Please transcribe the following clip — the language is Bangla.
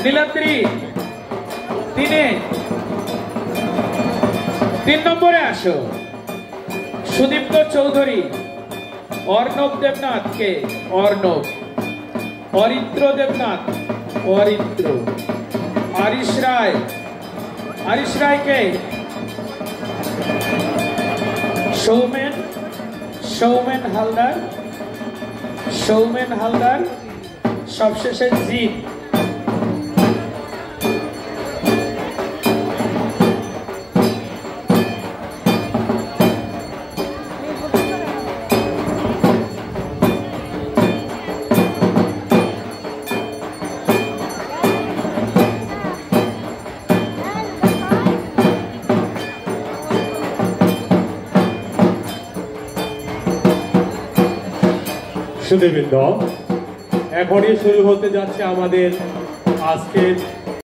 নীলাদ্রি 3 নম্বরে আসো। সুদীপ্ত চৌধুরী, অর্ণব দেবনাথ কে অর্ণব, অরিত্র দেবনাথ অরিত্র, আরিশ রায় কে সৌমেন হালদার, সবশেষে জিৎ। সুধীবৃন্দ, এখনই শুরু হতে যাচ্ছে আমাদের আজকের